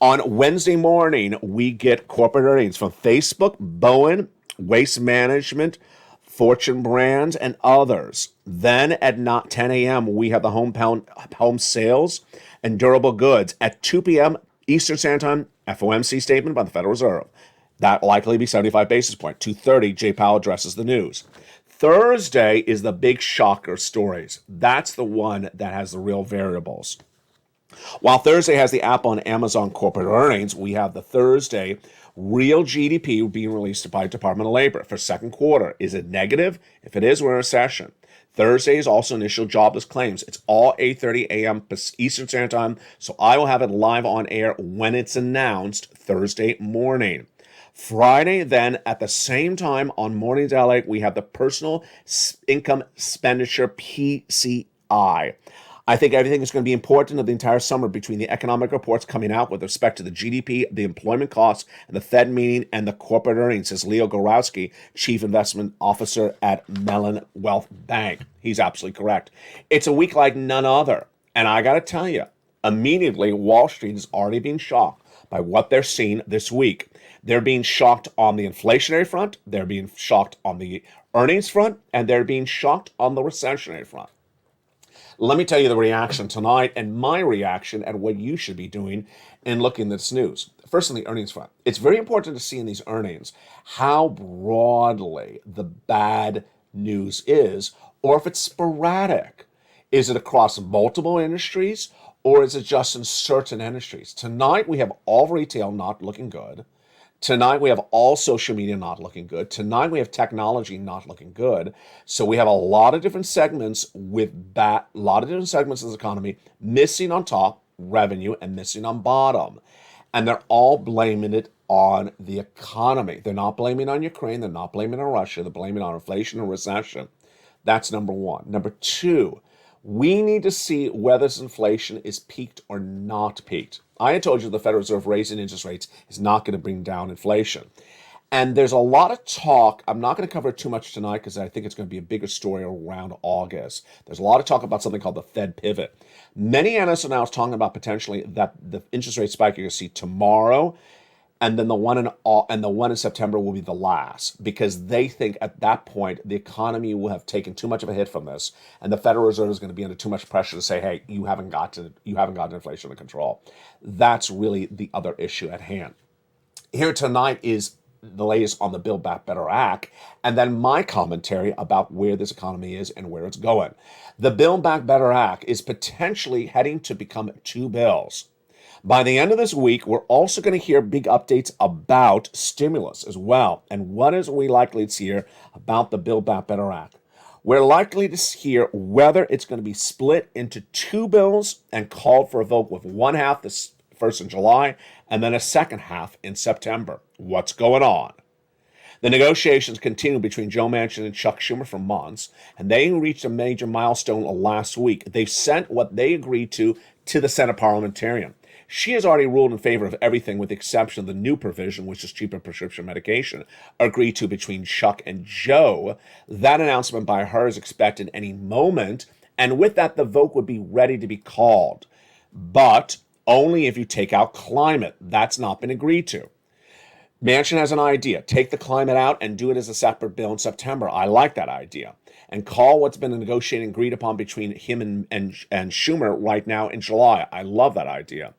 On Wednesday morning, we get corporate earnings from Facebook, Bowen, Waste Management, Fortune Brands, and others. Then at 10 a.m., we have the home sales and durable goods. At 2 p.m. Eastern Standard Time, FOMC statement by the Federal Reserve. That likely be 75 basis point. 2:30, Jay Powell addresses the news. Thursday is the big shocker stories. That's the one that has the real variables. While Thursday has the Apple and Amazon corporate earnings, we have the Thursday real GDP being released by Department of Labor for second quarter. Is it negative? If it is, we're in a recession. Thursday is also initial jobless claims. It's all 8:30 a.m. Eastern Standard Time, so I will have it live on air when it's announced Thursday morning. Friday, then, at the same time on Mornings LA, we have the personal income expenditure PCI. I think everything is going to be important of the entire summer between the economic reports coming out with respect to the GDP, the employment costs, and the Fed meeting and the corporate earnings, says Leo Gorowski, Chief Investment Officer at Mellon Wealth Bank. He's absolutely correct. It's a week like none other. And I got to tell you, immediately, Wall Street is already being shocked by what they're seeing this week. They're being shocked on the inflationary front, they're being shocked on the earnings front, and they're being shocked on the recessionary front. Let me tell you the reaction tonight and my reaction and what you should be doing in looking at this news. First, on the earnings front, it's very important to see in these earnings how broadly the bad news is, or if it's sporadic. Is it across multiple industries, or is it just in certain industries? Tonight, we have all retail not looking good. Tonight, we have all social media not looking good. Tonight, we have technology not looking good. So we have a lot of different segments with a lot of different segments of the economy missing on top, revenue, and missing on bottom. And they're all blaming it on the economy. They're not blaming on Ukraine. They're not blaming on Russia. They're blaming on inflation and recession. That's number one. Number two, we need to see whether this inflation is peaked or not peaked. I had told you the Federal Reserve raising interest rates is not going to bring down inflation. And there's a lot of talk. I'm not going to cover it too much tonight because I think it's going to be a bigger story around August. There's a lot of talk about something called the Fed pivot. Many analysts are now talking about potentially that the interest rate spike you're going to see tomorrow, and then the one in September will be the last, because they think at that point the economy will have taken too much of a hit from this, and the Federal Reserve is going to be under too much pressure to say, "Hey, you haven't gotten inflation under control." That's really the other issue at hand. Here tonight is the latest on the Build Back Better Act, and then my commentary about where this economy is and where it's going. The Build Back Better Act is potentially heading to become two bills. By the end of this week, we're also going to hear big updates about stimulus as well. And what is we likely to hear about the Build Back Better Act? We're likely to hear whether it's going to be split into two bills and called for a vote with one half this first in July and then a second half in September. What's going on? The negotiations continue between Joe Manchin and Chuck Schumer for months, and they reached a major milestone last week. They've sent what they agreed to the Senate parliamentarian. She has already ruled in favor of everything with the exception of the new provision, which is cheaper prescription medication, agreed to between Chuck and Joe. That announcement by her is expected any moment, and with that, the vote would be ready to be called. But only if you take out climate. That's not been agreed to. Manchin has an idea. Take the climate out and do it as a separate bill in September. I like that idea. And call what's been negotiated and agreed upon between him and Schumer right now in July. I love that idea.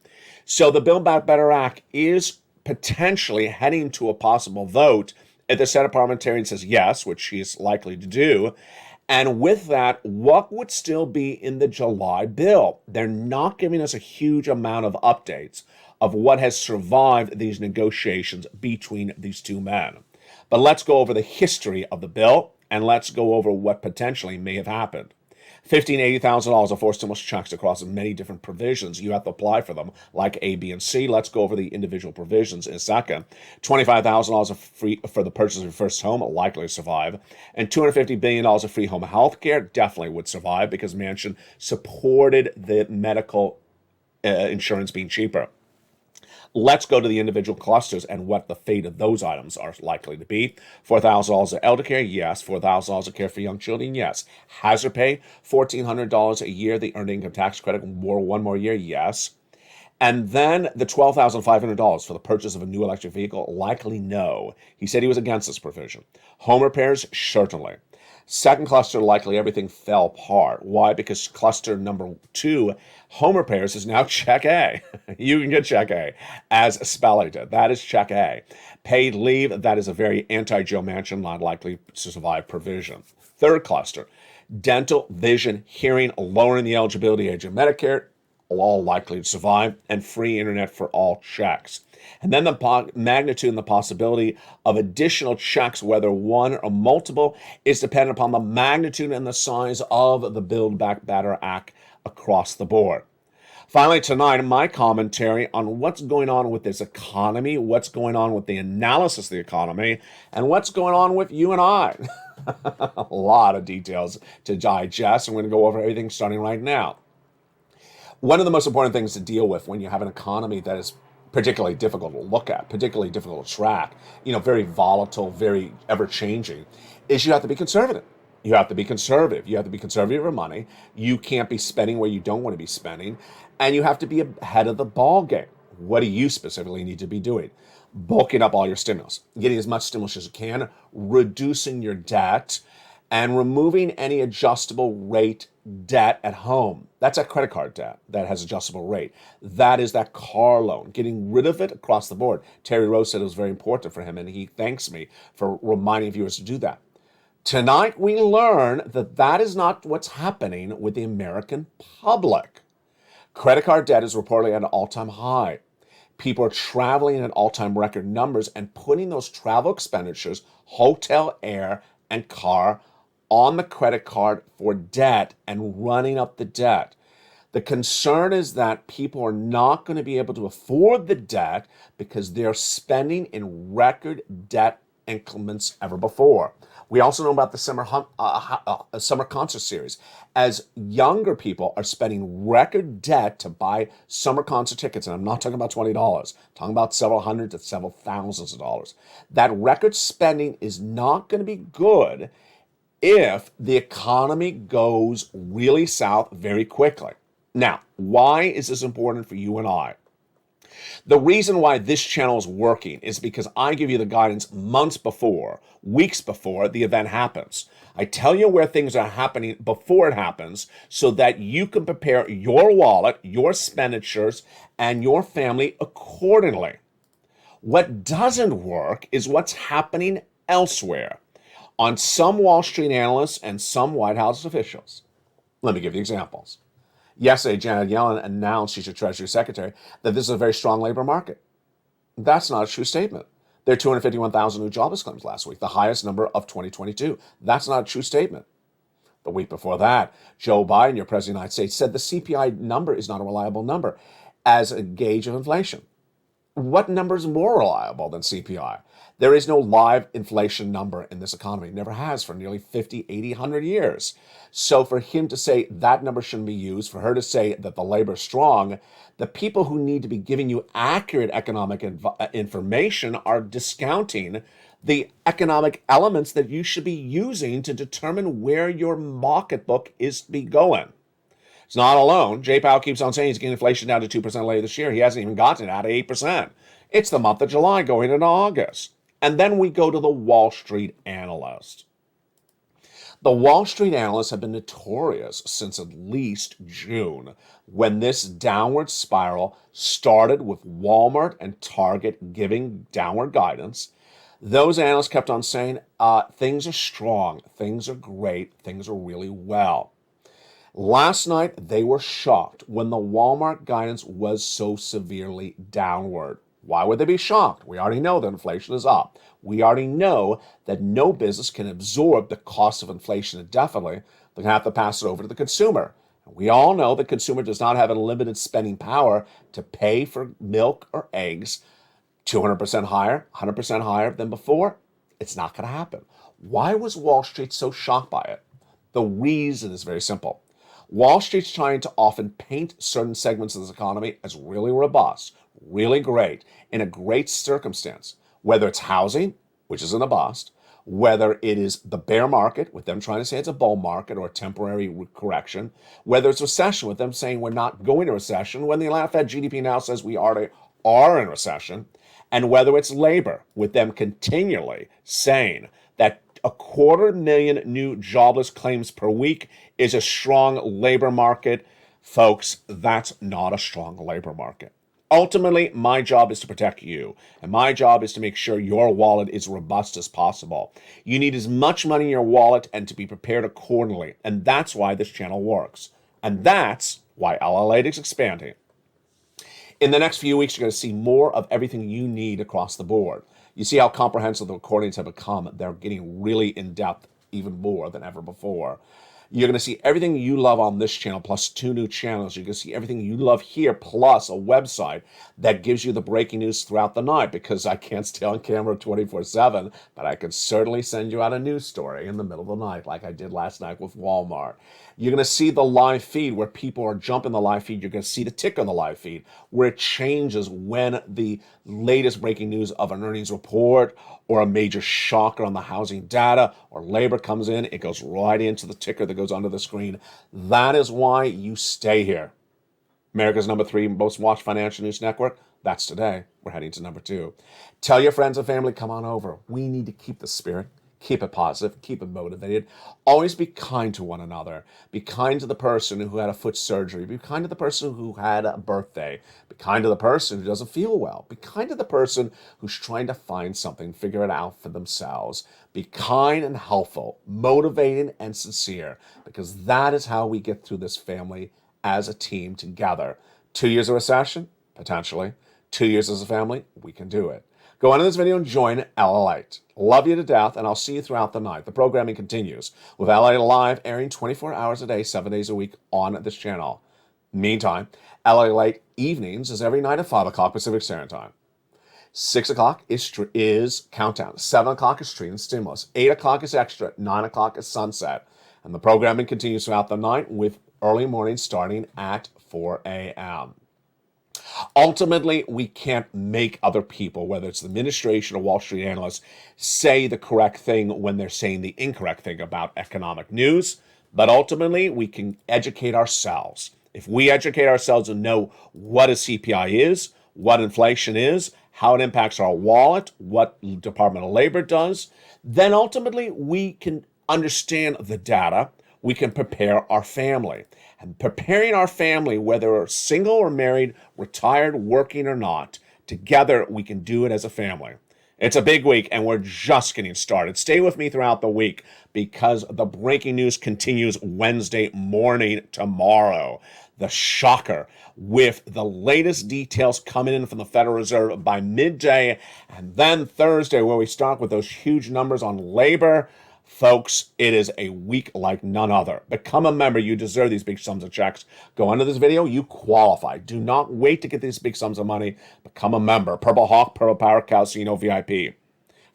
So the Build Back Better Act is potentially heading to a possible vote if the Senate parliamentarian says yes, which she is likely to do. And with that, what would still be in the July bill? They're not giving us a huge amount of updates of what has survived these negotiations between these two men. But let's go over the history of the bill, and let's go over what potentially may have happened. $15,000, $80,000 of forced stimulus checks across many different provisions. You have to apply for them, like A, B, and C. Let's go over the individual provisions in a second. $25,000 of free for the purchase of your first home, likely to survive. And $250 billion of free home health care definitely would survive because Manchin supported the medical insurance being cheaper. Let's go to the individual clusters and what the fate of those items are likely to be. $4,000 of elder care, yes. $4,000 of care for young children, yes. Hazard pay, $1,400 a year. The earned income tax credit, one more year, yes. And then the $12,500 for the purchase of a new electric vehicle, likely no. He said he was against this provision. Home repairs, certainly. Second cluster, likely everything fell apart. Why? Because cluster number 2, home repairs, is now check A. You can get check A, as Spelling did. That is check A. Paid leave, that is a very anti-Joe Manchin, not likely to survive provision. Third cluster, dental, vision, hearing, lowering the eligibility age of Medicare, all likely to survive, and free internet for all checks. And then the magnitude and the possibility of additional checks, whether one or multiple, is dependent upon the magnitude and the size of the Build Back Better Act across the board. Finally, tonight, my commentary on what's going on with this economy, what's going on with the analysis of the economy, and what's going on with you and I. A lot of details to digest. I'm going to go over everything starting right now. One of the most important things to deal with when you have an economy that is particularly difficult to look at, particularly difficult to track, very volatile, very ever changing, is you have to be conservative. You have to be conservative. You have to be conservative with money. You can't be spending where you don't want to be spending. And you have to be ahead of the ball game. What do you specifically need to be doing? Bulking up all your stimulus, getting as much stimulus as you can, reducing your debt, and removing any adjustable rate debt at home. That's that credit card debt that has adjustable rate. That is that car loan, getting rid of it across the board. Terry Rose said it was very important for him, and he thanks me for reminding viewers to do that. Tonight, we learn that that is not what's happening with the American public. Credit card debt is reportedly at an all-time high. People are traveling at all-time record numbers and putting those travel expenditures, hotel, air, and car on the credit card for debt and running up the debt. The concern is that people are not going to be able to afford the debt because they're spending in record debt increments ever before. We also know about the summer concert series, as younger people are spending record debt to buy summer concert tickets, and I'm not talking about $20, I'm talking about several hundred to several thousands of dollars. That record spending is not going to be good if the economy goes really south very quickly. Now, why is this important for you and I? The reason why this channel is working is because I give you the guidance months before, weeks before the event happens. I tell you where things are happening before it happens so that you can prepare your wallet, your expenditures, and your family accordingly. What doesn't work is what's happening elsewhere on some Wall Street analysts and some White House officials. Let me give you examples. Yesterday, Janet Yellen announced, she's your Treasury Secretary, that this is a very strong labor market. That's not a true statement. There are 251,000 new jobless claims last week, the highest number of 2022. That's not a true statement. The week before that, Joe Biden, your President of the United States, said the CPI number is not a reliable number as a gauge of inflation. What number is more reliable than CPI? There is no live inflation number in this economy. Never has for nearly 50, 80, 100 years. So for him to say that number shouldn't be used, for her to say that the labor is strong, the people who need to be giving you accurate economic information are discounting the economic elements that you should be using to determine where your pocketbook is to be going. It's not alone. Jay Powell keeps on saying he's getting inflation down to 2% later this year. He hasn't even gotten it out of 8%. It's the month of July going into August. And then we go to the Wall Street analyst. The Wall Street analysts have been notorious since at least June, when this downward spiral started with Walmart and Target giving downward guidance. Those analysts kept on saying, things are strong, things are great, things are really well. Last night, they were shocked when the Walmart guidance was so severely downward. Why would they be shocked? We already know that inflation is up. We already know that no business can absorb the cost of inflation indefinitely. They're going to have to pass it over to the consumer. And we all know the consumer does not have unlimited spending power to pay for milk or eggs 200% higher, 100% higher than before. It's not going to happen. Why was Wall Street so shocked by it? The reason is very simple. Wall Street's trying to often paint certain segments of this economy as really robust, really great, in a great circumstance, whether it's housing, which is in a bust, whether it is the bear market, with them trying to say it's a bull market or a temporary correction, whether it's recession, with them saying we're not going to recession, when the Atlanta Fed GDP now says we are in recession, and whether it's labor, with them continually saying that 250,000 new jobless claims per week is a strong labor market. Folks, that's not a strong labor market. Ultimately, my job is to protect you, and my job is to make sure your wallet is robust as possible. You need as much money in your wallet and to be prepared accordingly, and that's why this channel works. And that's why LALATE is expanding. In the next few weeks, you're going to see more of everything you need across the board. You see how comprehensive the recordings have become. They're getting really in-depth, even more than ever before. You're going to see everything you love on this channel, plus 2 new channels. You're going to see everything you love here, plus a website that gives you the breaking news throughout the night, because I can't stay on camera 24/7, but I can certainly send you out a news story in the middle of the night, like I did last night with Walmart. You're going to see the live feed where people are jumping the live feed. You're going to see the tick on the live feed where it changes when the latest breaking news of an earnings report or a major shocker on the housing data or labor comes in. It goes right into the ticker that goes under the screen. That is why you stay here. America's #3 most watched financial news network. That's today. We're heading to #2. Tell your friends and family, come on over. We need to keep the spirit. Keep it positive, keep it motivated. Always be kind to one another. Be kind to the person who had a foot surgery. Be kind to the person who had a birthday. Be kind to the person who doesn't feel well. Be kind to the person who's trying to find something, figure it out for themselves. Be kind and helpful, motivating and sincere, because that is how we get through this family as a team together. 2 years of recession? Potentially. 2 years as a family? We can do it. Go on in this video and join LALATE. Love you to death, and I'll see you throughout the night. The programming continues with LALATE Live airing 24 hours a day, 7 days a week on this channel. Meantime, LALATE Evenings is every night at 5 o'clock Pacific Standard Time. 6 o'clock is Countdown. 7 o'clock is Street and Stimulus. 8 o'clock is Extra. 9 o'clock is Sunset. And the programming continues throughout the night with early morning starting at 4 a.m. Ultimately, we can't make other people, whether it's the administration or Wall Street analysts, say the correct thing when they're saying the incorrect thing about economic news. But ultimately, we can educate ourselves. If we educate ourselves and know what a CPI is, what inflation is, how it impacts our wallet, what Department of Labor does, then ultimately we can understand the data. We can prepare our family. And preparing our family, whether we're single or married, retired, working or not, together we can do it as a family. It's a big week, and we're just getting started. Stay with me throughout the week, because the breaking news continues Wednesday morning tomorrow. The shocker, with the latest details coming in from the Federal Reserve by midday, and then Thursday, where we start with those huge numbers on labor. Folks, it is a week like none other. Become a member. You deserve these big sums of checks. Go under this video. You qualify. Do not wait to get these big sums of money. Become a member. Purple Hawk, Purple Power, Casino VIP.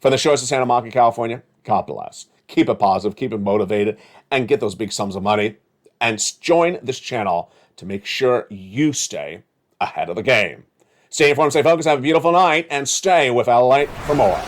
For the shores of Santa Monica, California, God bless. Keep it positive. Keep it motivated. And get those big sums of money. And join this channel to make sure you stay ahead of the game. Stay informed, stay focused, have a beautiful night, and stay with LALATE for more.